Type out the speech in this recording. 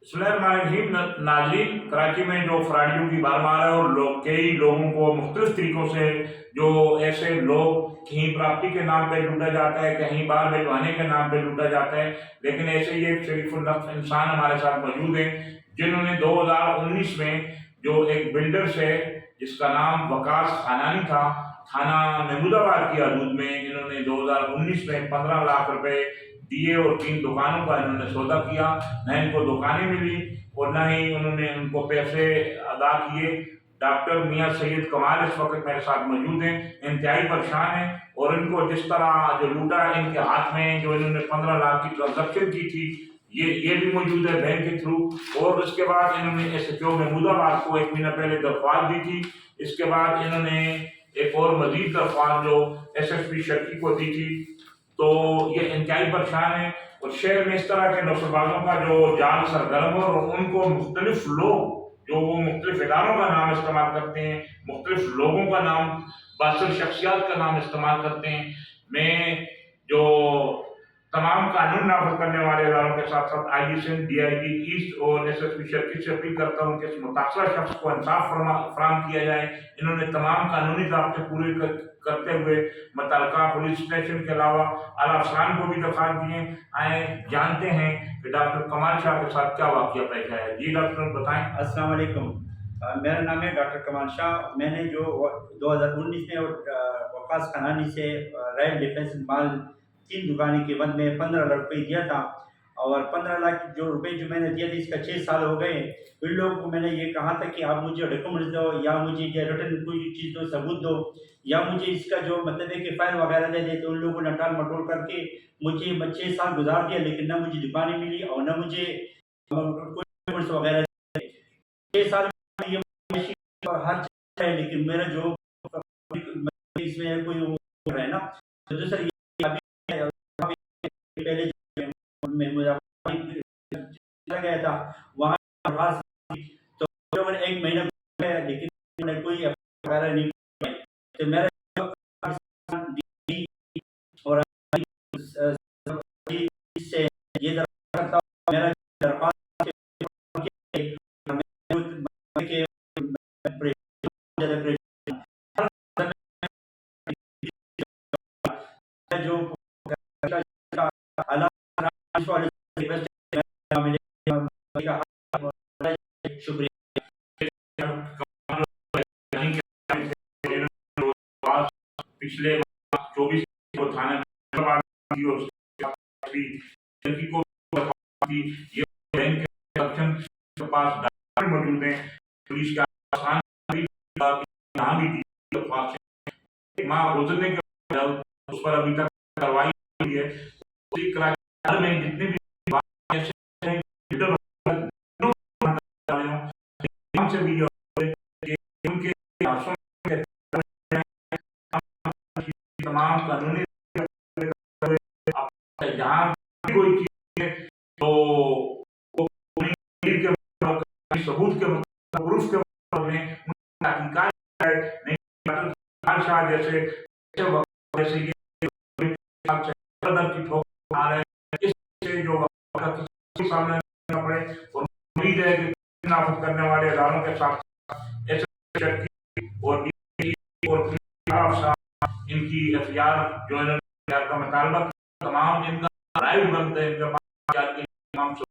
बिस्मिल्लाहिर्रहमानिर्रहीम। नाज़रीन, कराची में जो फ्राडियों की भरमार है और कई लोगों को मुख्तलिफ तरीक़ों से जो ऐसे लोग कहीं प्राप्ति के नाम पे लूटा जाता है, कहीं बार भिजवाने के नाम पे लूटा जाता है, लेकिन ऐसे ही एक शरीफुल इंसान हमारे साथ मौजूद हैं जिन्होंने 2019 में जो एक बिल्डर्स है जिसका नाम वकास खानानी था, थाना महमूदाबाद की हदूद में, इन्होंने 2019 में 15 लाख रुपए दिए और 3 दुकानों का इन्होंने सौदा किया। न इनको दुकानें मिली और न ही उन्होंने उनको पैसे अदा किए। डॉक्टर मियां सैयद कमाल इस वक्त मेरे साथ मौजूद हैं, इंतहाई परेशान हैं और इनको जिस तरह जो लूटा इनके हाथ में, जो इन्होंने 15 लाख की ट्रांजेक्शन की थी, ये भी मौजूद है बैंक के थ्रू। और उसके बाद इन्होंने SHO महमूदाबाद को 1 महीना पहले दरख्वास्त दी थी। इसके बाद इन्होंने एक और मजीद दरख्वास्त जो SSP शर्की को दी थी। तो ये इंतहाई परेशान है और शहर में इस तरह के नौसरबाजों का जो जाल सरगर्म है और उनको मुख्तलिफ लोग जो वो मुख्तलिफ इदारों का नाम इस्तेमाल करते हैं, मुख्तलिफ लोगों का नाम, बासर शख्सियात का नाम इस्तेमाल करते हैं। मैं जो तमाम कानून नाफिज करने वाले इदारों के साथ साथ IG सिंध, DIG ईस्ट और SSP शर्की से अपील करता हूँ कि इस मुतासरा शख्स को इंसाफ फराहम किया जाए। इन्होंने तमाम कानूनी ज़ाब्ते पूरे करते हुए मुतल्लिका पुलिस स्टेशन के अलावा आला अफसरान को भी दरख्वास्त दिए। आए जानते हैं कि डॉक्टर कमाल शाह के साथ क्या वाक़या पेश आया है। जी डॉक्टर बताएं। अस्सलाम वालेकुम। मेरा नाम है डॉक्टर कमाल शाह। मैंने जो 2019 में वकास खानानी से रॉयल डिफेंस माल 3 दुकानें के बंद में 15 लाख रुपये दिया था और 15 लाख जो रुपए जो मैंने दिया था इसका 6 साल हो गए। इन लोगों को मैंने ये कहा था कि आप मुझे डॉक्यूमेंट्स दो या मुझे रिटर्न कोई चीज़ दो, सबूत दो, या मुझे इसका जो मतलब है कि फाइल वगैरह दे दे। तो उन लोगों ने टाल मटोल करके मुझे 6 साल गुजार दिया, लेकिन ना मुझे दुकानें मिली और ना मुझे कोई वगैरह 6 साल में ये और हर चीज़ है, लेकिन मेरा जो इसमें कोई वो है ना। तो दूसरा ये अभी पहले मैं मुझे चला गया था वहाँ तो 1 महीना लेकिन उन्होंने कोई वगैरह नहीं पाई। तो मेरा और इससे ये करता मेरा जो शुक्रिया। पिछले 24 को थाना ये बैंक के पास मौजूद है। पुलिस का यहाँ भी माँ गुजरने के बाद उस पर अभी तक कार्रवाई हुई है। में जितने भी से भी उनके तमाम कानूनी जहाँ कोई चीज है तो सबूत के प्रूफ के में शाह जैसे जो सामने पड़े और उम्मीद है कि नाफिज करने वाले इदारों के साथ और इनकी FIR जो इन्होंने का मुतालबा तमाम इनका राइट बनते हैं इनके